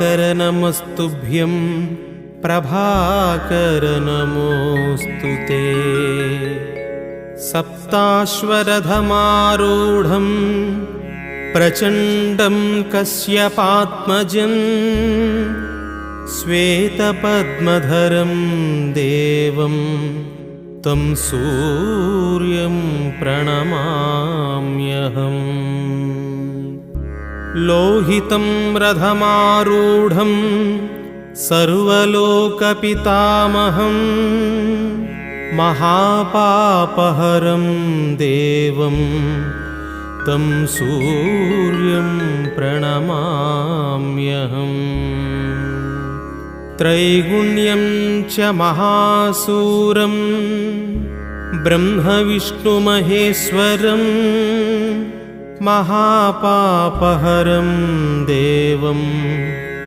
प्रभाकर नमस्तुभ्यं प्रभाकर नमोऽस्तु ते। सप्ताश्वरथमारूढं प्रचण्डं कश्यपात्मजं श्वेतपद्मधरं देवं तं सूर्यं प्रणमाम्यहम्। लोहितं रथमारूढं सर्वलोकपितामहं महापापहरं देवं तं सूर्यं प्रणमाम्यहम्। त्रैगुण्यं च महासूरं ब्रह्मविष्णुमहेश्वरं महापापहरं देवं